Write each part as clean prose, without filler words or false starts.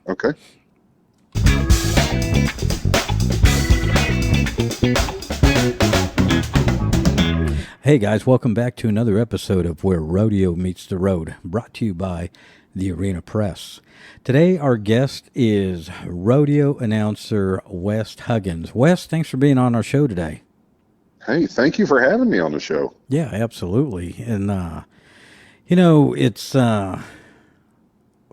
Okay. Hey guys, welcome back to another episode of Where Rodeo Meets the Road, brought to you by the Arena Press. Today, our guest is rodeo announcer West Huggins. West, thanks for being on our show today. Hey, thank you for having me on the show. Yeah, absolutely. And, it's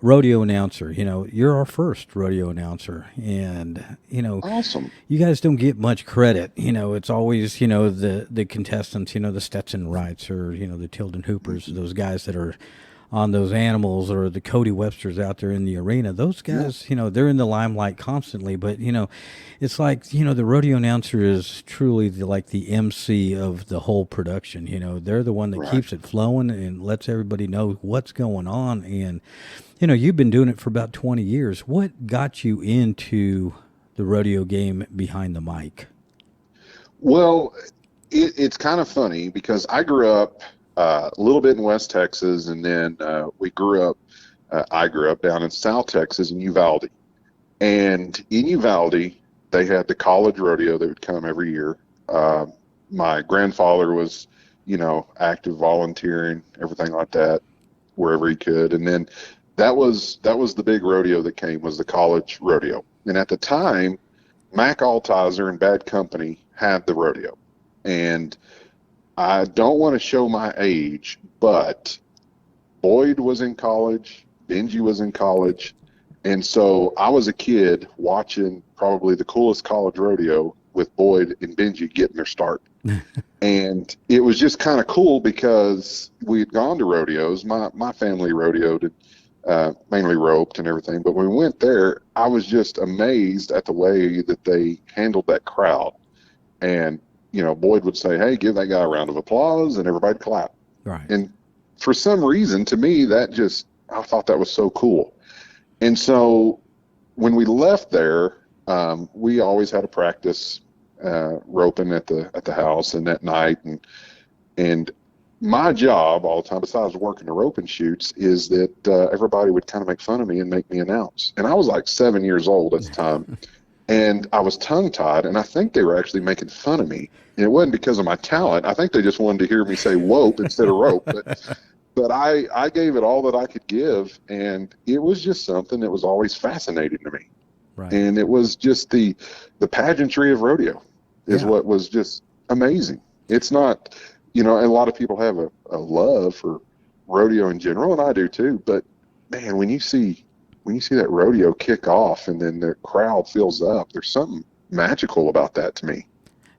rodeo announcer. You're our first rodeo announcer. And, Awesome. you guys don't get much credit. It's always, the contestants, the Stetson Wrights or, the Tilden Hoopers, Mhm. those guys that are on those animals or the Cody Websters out there in the arena. Those Yeah, guys, they're in the limelight constantly, but, it's like, the rodeo announcer is truly like the MC of the whole production. They're the one that right. keeps it flowing and lets everybody know what's going on. And, you've been doing it for about 20 years. What got you into the rodeo game behind the mic? Well, it's kind of funny because I grew up a little bit in West Texas, and then I grew up down in South Texas in Uvalde. And in Uvalde, they had the college rodeo that would come every year. Uh, my grandfather was, active volunteering, everything like that, wherever he could. And then that was the big rodeo that came was the college rodeo. And at the time, Mac Altizer and Bad Company had the rodeo. And I don't want to show my age, but Boyd was in college, Benji was in college, and so I was a kid watching probably the coolest college rodeo with Boyd and Benji getting their start. And it was just kind of cool because we had gone to rodeos. My family rodeoed, mainly roped and everything. But when we went there, I was just amazed at the way that they handled that crowd. And, Boyd would say, hey, give that guy a round of applause, and everybody'd clap. Right. And for some reason, to me, I thought that was so cool. And so when we left there, we always had a practice roping at the house and at night. And my job all the time, besides working the roping shoots, is that everybody would kind of make fun of me and make me announce. And I was like 7 years old at the time. And I was tongue-tied, and I think they were actually making fun of me. And it wasn't because of my talent. I think they just wanted to hear me say "wope" instead of "rope." But I gave it all that I could give, and it was just something that was always fascinating to me. Right. And it was just the pageantry of rodeo is Yeah. what was just amazing. It's not, and a lot of people have a love for rodeo in general, and I do too. But man, when you see that rodeo kick off and then the crowd fills up, there's something magical about that to me.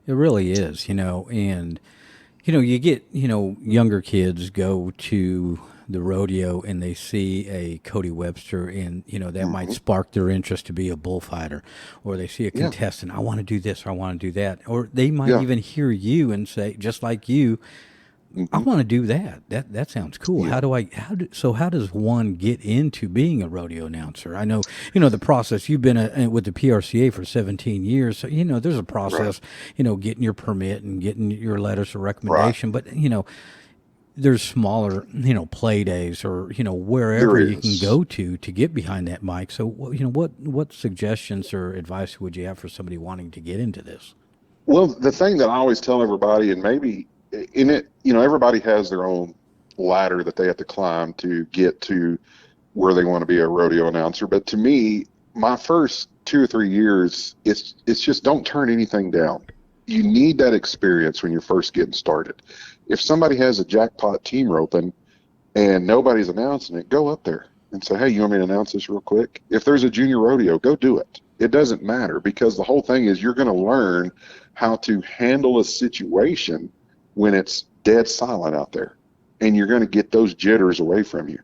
It really is, and you get, younger kids go to the rodeo and they see a Cody Webster and, that might Hmm. spark their interest to be a bullfighter, or they see a Yeah, contestant, I want to do this, or I want to do that. Or they might yeah, even hear you and say, just like you, I hmm, want to do that. That sounds cool. yeah. How does one get into being a rodeo announcer? I know, the process. You've been with the PRCA for 17 years. So, there's a Right, process, getting your permit and getting your letters of right. recommendation. But, there's smaller, play days or, There wherever you can is. go to get behind that mic. So, what suggestions or advice would you have for somebody wanting to get into this? Well, the thing that I always tell everybody, and maybe in it, everybody has their own ladder that they have to climb to get to where they want to be a rodeo announcer. But to me, my first 2 or 3 years, it's just don't turn anything down. You need that experience when you're first getting started. If somebody has a jackpot team roping and nobody's announcing it, go up there and say, hey, you want me to announce this real quick? If there's a junior rodeo, go do it. It doesn't matter because the whole thing is you're going to learn how to handle a situation when it's dead silent out there. And you're going to get those jitters away from you.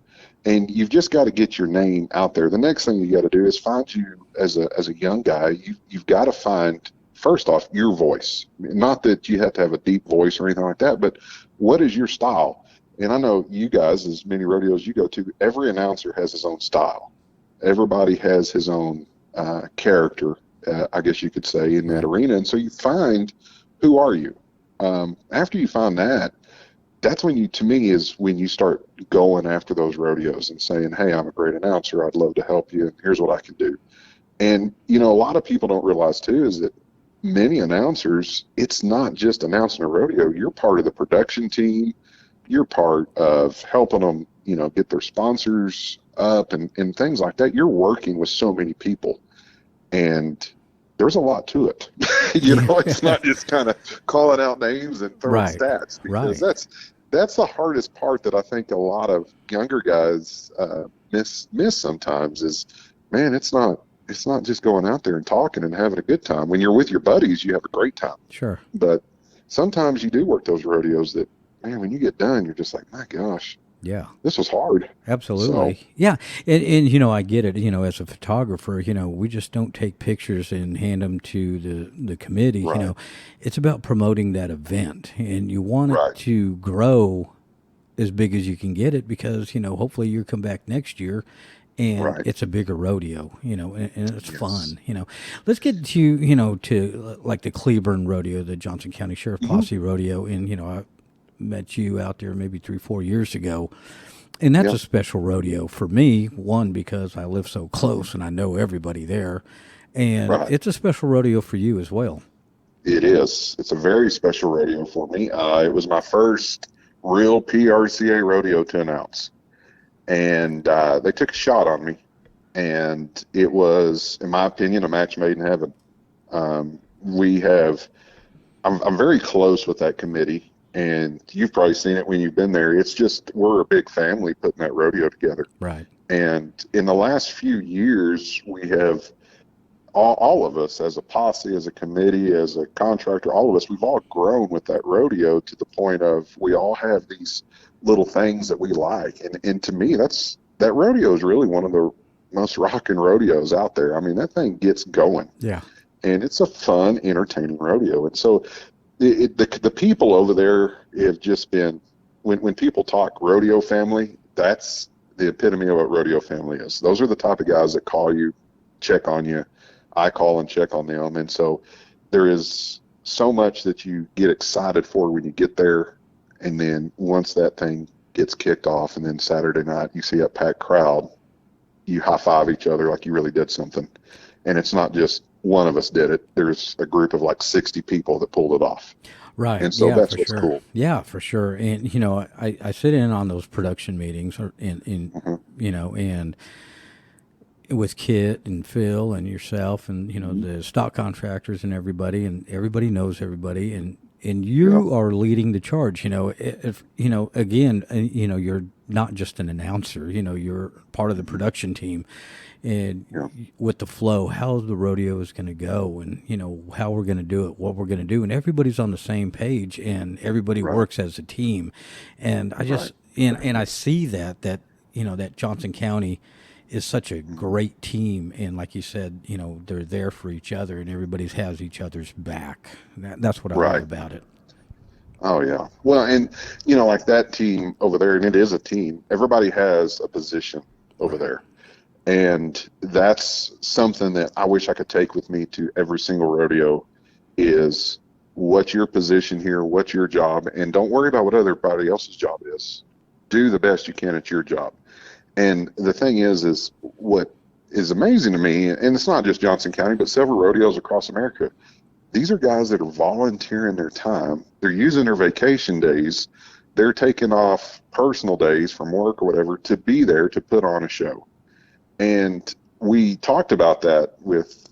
And you've just got to get your name out there. The next thing you got to do is find you as a young guy. You've got to find first off your voice. Not that you have to have a deep voice or anything like that, but what is your style? And I know you guys, as many rodeos you go to, every announcer has his own style. Everybody has his own character, I guess you could say, in that Right. arena. And so you find who are you. After you find that, that's when you, to me, is when you start going after those rodeos and saying, hey, I'm a great announcer. I'd love to help you. And here's what I can do. And, you know, a lot of people don't realize too is that many announcers, it's not just announcing a rodeo. You're part of the production team. You're part of helping them, you know, get their sponsors up and things like that. You're working with so many people, and there's a lot to it. You know, it's not just kind of calling out names and throwing Right. stats, because Right. that's the hardest part that I think a lot of younger guys miss sometimes is, man, it's not just going out there and talking and having a good time. When you're with your buddies, you have a great time. Sure. But sometimes you do work those rodeos that, man, when you get done, you're just like, my gosh, Yeah. this was hard. Absolutely. So, Yeah. And, you know, I get it. You know, as a photographer, you know, we just don't take pictures and hand them to the committee. You right, know, it's about promoting that event, and you want it right, to grow as big as you can get it, because, you know, hopefully you come back next year and right. it's a bigger rodeo, you know, and it's Yes. fun, you know. Let's get to, you know, to like the Cleburne Rodeo, the Johnson County Sheriff Hmm. Posse Rodeo. And, you know, I met you out there maybe 3, 4 years ago. And that's Yeah. a special rodeo for me, one, because I live so close and I know everybody there. And Right. it's a special rodeo for you as well. It is. It's a very special rodeo for me. It was my first real PRCA rodeo to announce, and they took a shot on me, and it was, in my opinion, a match made in heaven. We have. I'm very close with that committee, and you've probably seen it when you've been there. It's just, we're a big family putting that rodeo together. Right. And in the last few years, we have all of us, as a posse, as a committee, as a contractor, all of us, we've all grown with that rodeo to the point of we all have these little things that we like. And to me, that rodeo is really one of the most rocking rodeos out there. I mean, that thing gets going, Yeah. and it's a fun, entertaining rodeo. And so the people over there have just been, when people talk rodeo family, that's the epitome of what rodeo family is. Those are the type of guys that call you, check on you. I call and check on them. And so there is so much that you get excited for when you get there. And then once that thing gets kicked off, and then Saturday night you see a packed crowd, you high five each other like you really did something. And it's not just one of us did it. There's a group of like 60 people that pulled it off. Right. And so Yeah, that's for what's sure. cool. Yeah, for sure. And, you know, I sit in on those production meetings, or Hmm. you know, and with Kit and Phil and yourself and, you know, the stock contractors and everybody knows everybody. And Yeah. you are leading the charge, you know. If, you know, again, you know, you're not just an announcer, you know, you're part of the Hmm. production team. And Yeah. with the flow, how the rodeo is going to go, and, you know, how we're going to do it, what we're going to do, and everybody's on the same page, and everybody Right. works as a team. And I Right. just, and I see that, you know, that Johnson County is such a Hmm. great team, and like you said, you know, they're there for each other, and everybody has each other's back. That's what I love Right. about it. Oh yeah. Well, and you know, like that team over there, and it is a team. Everybody has a position over Right. there. And that's something that I wish I could take with me to every single rodeo is, what's your position here? What's your job? And don't worry about what everybody else's job is. Do the best you can at your job. And the thing is what is amazing to me, and it's not just Johnson County, but several rodeos across America. These are guys that are volunteering their time. They're using their vacation days. They're taking off personal days from work or whatever to be there to put on a show. And we talked about that with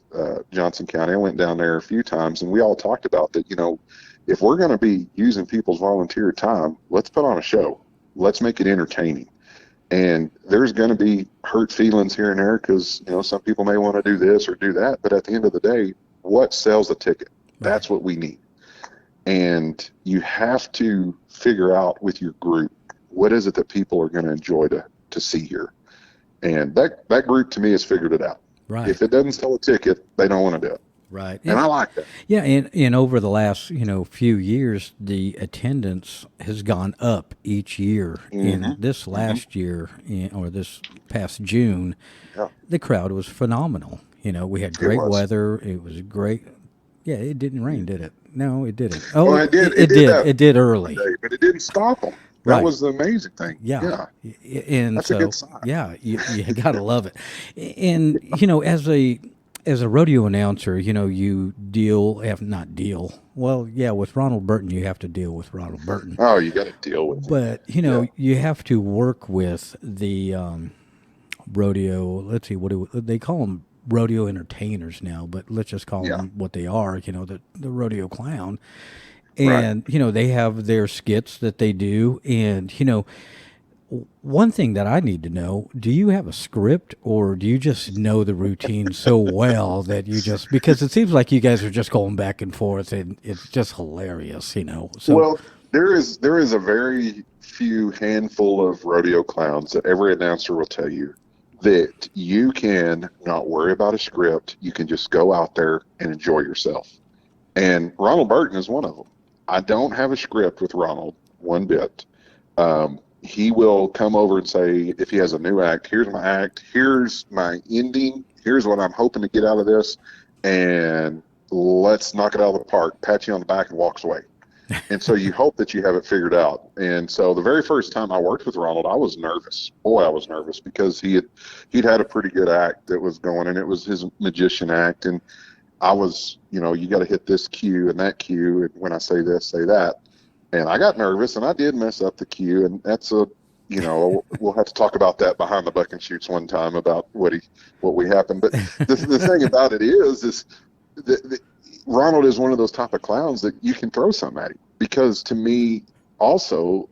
Johnson County. I went down there a few times, and we all talked about that. You know, if we're going to be using people's volunteer time, let's put on a show. Let's make it entertaining. And there's going to be hurt feelings here and there because, you know, some people may want to do this or do that. But at the end of the day, what sells the ticket? Right. That's what we need. And you have to figure out with your group, what is it that people are going to enjoy to see here? And that group to me has figured it out. Right. If it doesn't sell a ticket, they don't want to do it. Right. And I like that. Yeah, and over the last, you know, few years, the attendance has gone up each year. Hmm. In this last year, or this past June, Yeah, the crowd was phenomenal. You know, we had it great was. weather. It was great, Yeah, it didn't rain, did it? No, it didn't. Oh, Well, it did. it It did did. that It did one early. day, but it didn't stop them. That Right. was the amazing thing. Yeah. Yeah, And that's a good so, sign. yeah, you gotta love it. And as a rodeo announcer, you have not deal. Well, yeah, with Ronald Burton, you have to deal with Ronald Burton. Oh, you got to deal with them. But Yeah, you have to work with the rodeo. Let's see, what do they call them? Rodeo entertainers now, but let's just call yeah, them what they are. The rodeo clown, right. and they have their skits that they do, and one thing that I need to know: do you have a script, or do you just know the routine so well that you just because it seems like you guys are just going back and forth, and it's just hilarious. So Well, there is a very few handful of rodeo clowns that every announcer will tell you that you can not worry about a script. You can just go out there and enjoy yourself. And Ronald Burton is one of them. I don't have a script with Ronald one bit. He will come over and say, if he has a new act, here's my act, here's my ending, here's what I'm hoping to get out of this, and let's knock it out of the park, pat you on the back, and walks away. And so you hope that you have it figured out. And so the very first time I worked with Ronald, I was nervous. Boy, I was nervous because he'd had a pretty good act that was going, and it was his magician act. And I was, you got to hit this cue and that cue, and when I say this, say that. And I got nervous, and I did mess up the cue, and that's we'll have to talk about that behind the buck and shoots one time about what we happened. But the thing about it is that Ronald is one of those type of clowns that you can throw something at him, because to me, also,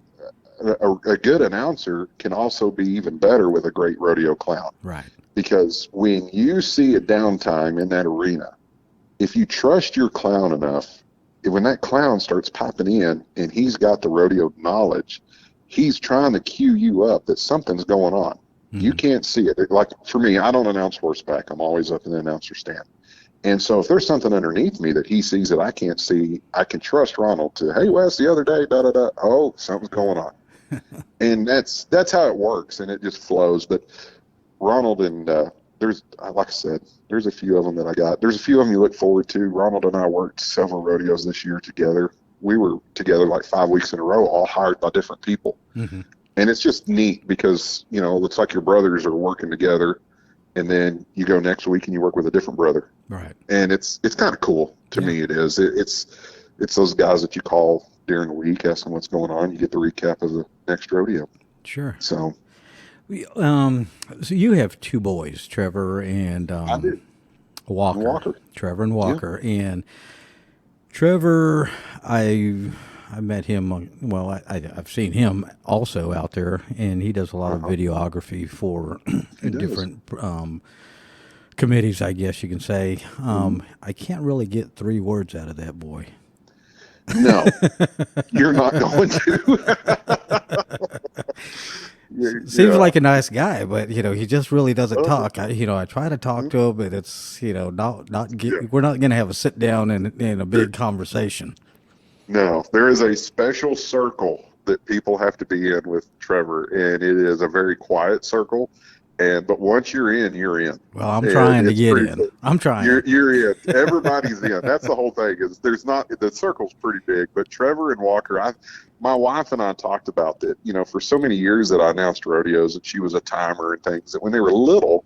a good announcer can also be even better with a great rodeo clown. right. Because when you see a downtime in that arena, if you trust your clown enough, when that clown starts popping in and he's got the rodeo knowledge, he's trying to cue you up that something's going on. Mm-hmm. You can't see it. Like for me, I don't announce horseback. I'm always up in the announcer stand. And so if there's something underneath me that he sees that I can't see, I can trust Ronald to, hey, Wes, the other day, da-da-da, oh, something's going on. And that's how it works, and it just flows. But Ronald and there's, like I said, there's a few of them that I got. There's a few of them you look forward to. Ronald and I worked several rodeos this year together. We were together like 5 weeks in a row, all hired by different people. Mm-hmm. And it's just neat because, it looks like your brothers are working together, and then you go next week and you work with a different brother. Right. And it's kind of cool to me. It is. It's those guys that you call during the week, ask them what's going on. You get the recap of the next rodeo. Sure. So you have two boys, Trevor and I did. Walker. Trevor and Walker. Yeah. And Trevor, I met him. Well, I've seen him also out there, and he does a lot of videography for different committees, I guess you can say. I can't really get 3 words out of that boy. No, you're not going to. Seems like a nice guy, but he just really doesn't talk. I try to talk to him, but it's we're not going to have a sit down and a big conversation. No, there is a special circle that people have to be in with Trevor, and it is a very quiet circle. But once you're in, you're in. Well, I'm trying to get in. I'm trying. You're in. Everybody's in. That's the whole thing. Is the circle's pretty big, but Trevor and Walker, my wife and I talked about that. For so many years that I announced rodeos, and she was a timer and things. That when they were little,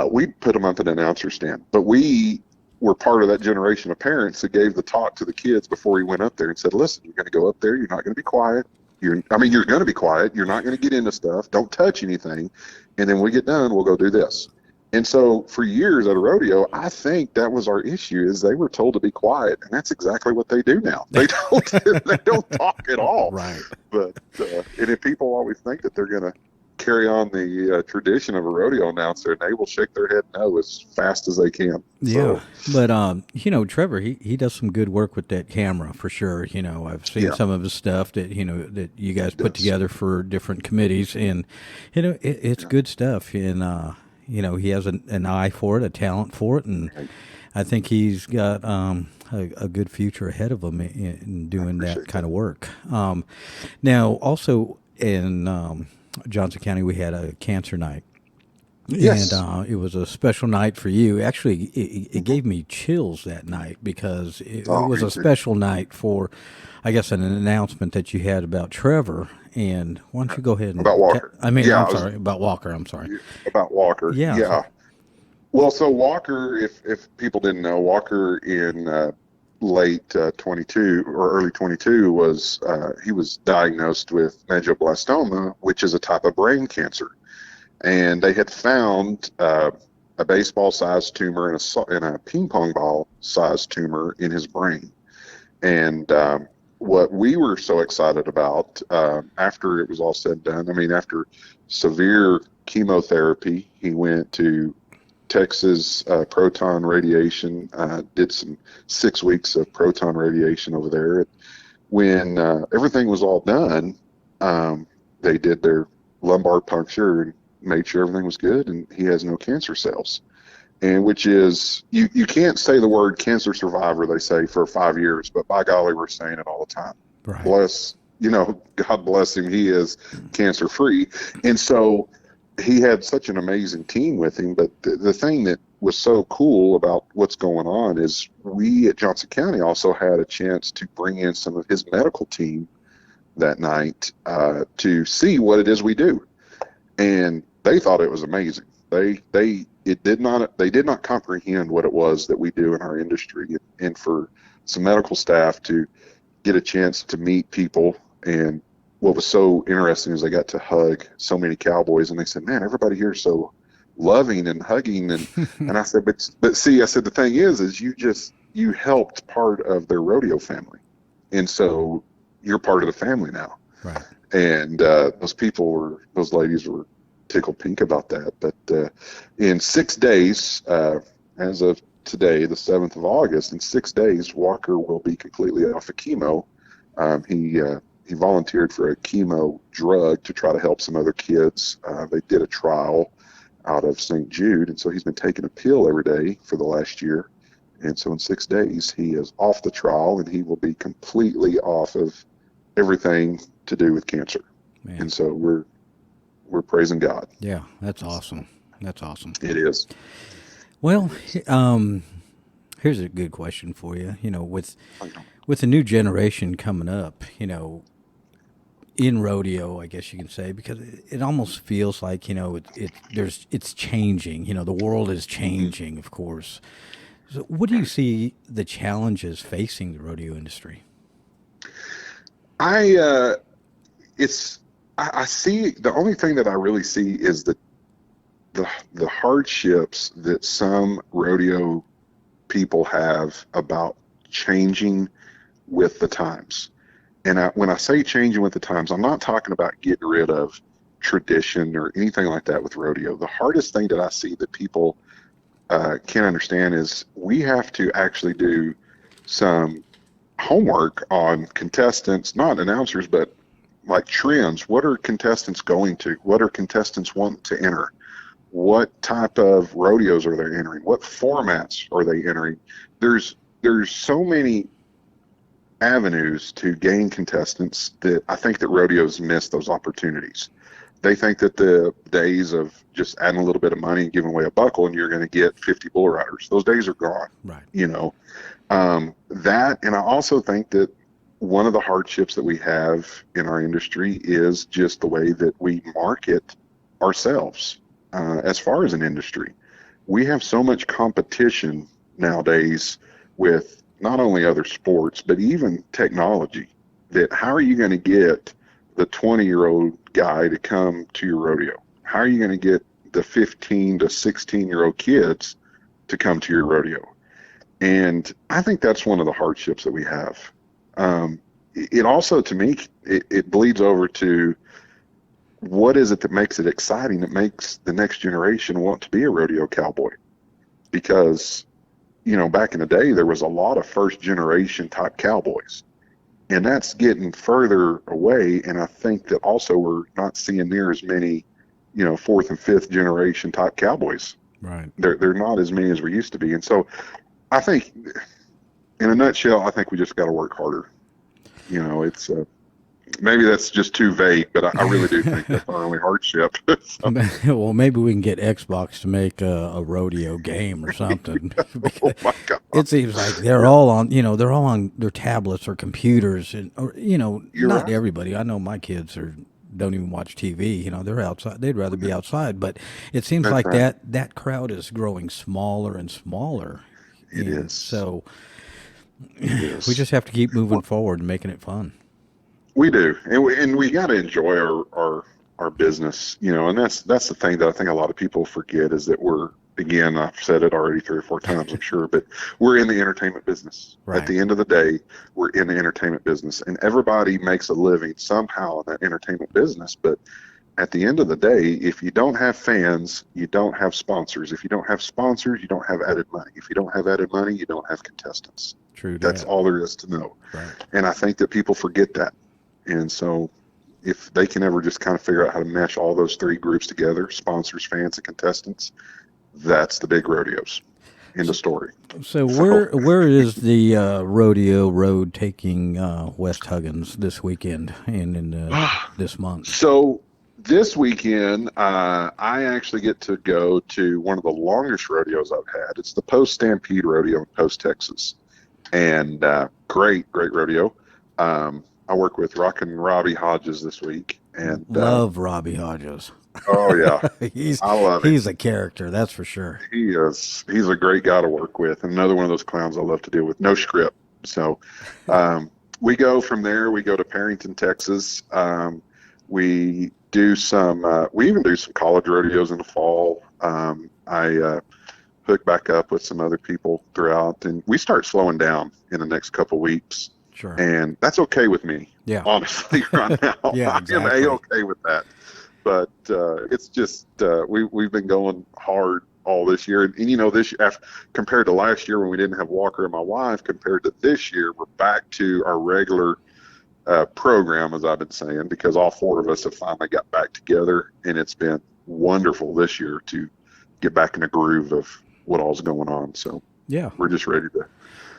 we put them up in an announcer stand. But we were part of that generation of parents that gave the talk to the kids before he went up there and said, "Listen, you're going to go up there. You're not going to be quiet. You're going to be quiet. You're not going to get into stuff. Don't touch anything. And then when we get done, we'll go do this." And so for years at a rodeo, I think that was our issue, is they were told to be quiet. And that's exactly what they do now. They don't talk at all. Right. But, and if people always think that they're going to carry on the tradition of a rodeo announcer, and they will shake their head no as fast as they can. Yeah. So. But, Trevor, he does some good work with that camera for sure. I've seen some of his stuff that, that you guys put together for different committees, and, it's good stuff. And, he has an eye for it, a talent for it. And I think he's got a good future ahead of him in doing that kind of work. Now, also in Johnson County, we had a cancer night. And Yes. it was a special night for you. Actually, it gave me chills that night because it Oh, was me a too. special night for, I guess, an announcement that you had about Trevor. And why don't you go ahead About and, Walker. I'm I was sorry, about Walker. I'm sorry. about Walker. Yeah. So, Yeah. Well, so Walker, if people didn't know, Walker in late 22 or early 22 was he was diagnosed with medulloblastoma, which is a type of brain cancer, and they had found a baseball-sized tumor and a ping pong ball-sized tumor in his brain. And what we were so excited about after it was all said and done, I mean, after severe chemotherapy, he went to Texas proton radiation, did some 6 weeks of proton radiation over there. When everything was all done, they did their lumbar puncture and made sure everything was good, and he has no cancer cells. And which is, you can't say the word cancer survivor, they say, for 5 years, but by golly, we're saying it all the time. right. Bless, God bless him, he is cancer free. And so he had such an amazing team with him. But the thing that was so cool about what's going on is we at Johnson County also had a chance to bring in some of his medical team that night to see what it is we do. And they thought it was amazing. They did not comprehend what it was that we do in our industry, and for some medical staff to get a chance to meet people. And what was so interesting is they got to hug so many cowboys, and they said, "Man, everybody here is so loving and hugging." And I said, "But see," I said, "the thing is you helped part of their rodeo family, and so you're part of the family now." Right. And those ladies were tickled pink about that. But in 6 days, as of today, the 7th of August, in 6 days, Walker will be completely off of chemo. He volunteered for a chemo drug to try to help some other kids. They did a trial out of St. Jude, and so he's been taking a pill every day for the last year. And so in 6 days, he is off the trial, and he will be completely off of everything to do with cancer. Man. And so we're praising God. Yeah, that's awesome. That's awesome. It is. Well, here's a good question for you. With the new generation coming up, in rodeo, I guess you can say, because it almost feels like it's changing. The world is changing, of course. So, what do you see the challenges facing the rodeo industry? I see, the only thing that I really see is the hardships that some rodeo people have about changing with the times. And when I say changing with the times, I'm not talking about getting rid of tradition or anything like that with rodeo. The hardest thing that I see that people can't understand is we have to actually do some homework on contestants, not announcers, but like trends. What are contestants going to? What are contestants want to enter? What type of rodeos are they entering? What formats are they entering? There's so many avenues to gain contestants that I think that rodeos miss those opportunities. They think that the days of just adding a little bit of money and giving away a buckle and you're going to get 50 bull riders, those days are gone. Right. That, and I also think that one of the hardships that we have in our industry is just the way that we market ourselves. As far as an industry, we have so much competition nowadays with not only other sports, but even technology, that how are you going to get the 20-year-old guy to come to your rodeo? How are you going to get the 15 to 16-year-old kids to come to your rodeo? And I think that's one of the hardships that we have. It also, to me, it bleeds over to what is it that makes it exciting, that makes the next generation want to be a rodeo cowboy? Because, back in the day, there was a lot of first generation type cowboys, and that's getting further away. And I think that also we're not seeing near as many, fourth and fifth generation type cowboys. Right. They're not as many as we used to be. And so I think, in a nutshell, I think we just got to work harder. Maybe that's just too vague, but I really do think that's our only hardship. So, Well, maybe we can get Xbox to make a rodeo game or something. oh Because my God. it seems like they're all on their tablets or computers, and or You're not right. everybody. I know my kids don't even watch TV. They're outside. They'd rather be outside. But it seems That's like right. that crowd is growing smaller and smaller, It and is. so It we is. just have to keep moving Well, forward and making it fun. we do, and we got to enjoy our business, and that's the thing that I think a lot of people forget is that we're, again, I've said it already 3 or 4 times, I'm sure, but we're in the entertainment business. At Right. the end of the day, we're in the entertainment business, and everybody makes a living somehow in that entertainment business. But at the end of the day, if you don't have fans, you don't have sponsors. If you don't have sponsors, you don't have added money. If you don't have added money, you don't have contestants. True That's that. all there is to know. Right. And I think that people forget that. And so if they can ever just kind of figure out how to mesh all those three groups together, sponsors, fans, and contestants, that's the big rodeos. End of story. So So, where is the rodeo road taking West Huggins this weekend and in this month? so this weekend, I actually get to go to one of the longest rodeos I've had. It's the Post Stampede Rodeo in Post, Texas, and great rodeo. I work with Rockin' Robbie Hodges this week, and Love Robbie Hodges. oh yeah, he's I love him. he's a character, that's for sure. He is. He's a great guy to work with, and another one of those clowns I love to deal with. No script. So we go from there. We go to Perrington, Texas. We do some. We even do some college rodeos in the fall. I hook back up with some other people throughout, and we start slowing down in the next couple weeks, Sure. and that's okay with me. Yeah. Honestly, right now, Yeah, I am exactly. a-okay with that. But it's just we've been going hard all this year, and this after, compared to last year when we didn't have Walker and my wife, compared to this year, we're back to our regular program, as I've been saying, because all four of us have finally got back together, and it's been wonderful this year to get back in a groove of what all's going on. So Yeah. we're just ready to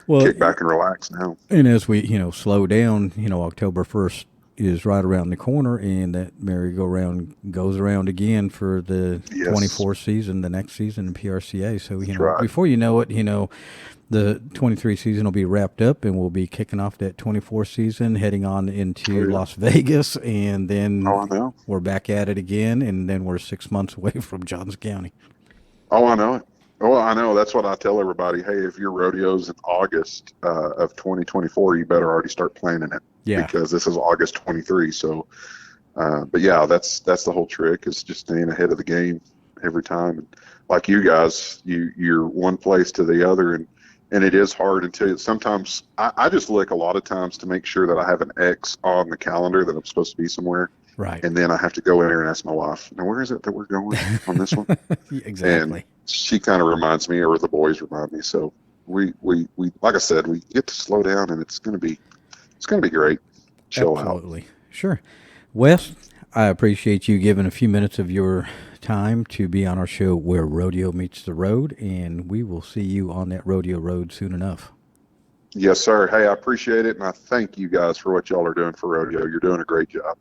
Well, kick back and relax now. and as we, slow down, October 1st is right around the corner, and that merry-go-round goes around again for the Yes, 24 season, the next season in PRCA. So, that's right. before you know it, the 23 season will be wrapped up, and we'll be kicking off that 24 season, heading on Oh into yeah. Las Vegas, and Oh, then I know. we're back at it again, and then we're 6 months away from Johnson County. Oh, I know it. Oh, I know. That's what I tell everybody. Hey, if your rodeo's in August of 2024, you better already start planning it Yeah. because this is August 23. So, but yeah, that's the whole trick is just staying ahead of the game every time. And like you guys, you're one place to the other, and it is hard until sometimes I just look a lot of times to make sure that I have an X on the calendar that I'm supposed to be somewhere. Right. And then I have to go in there and ask my wife, now, where is it that we're going on this one? And Exactly. she kind of reminds me, or the boys remind me. So we like I said, we get to slow down, and it's gonna be great. Chill out. Absolutely. Sure. Wes, I appreciate you giving a few minutes of your time to be on our show Where Rodeo Meets the Road, and we will see you on that rodeo road soon enough. Yes, sir. Hey, I appreciate it, and I thank you guys for what y'all are doing for rodeo. You're doing a great job.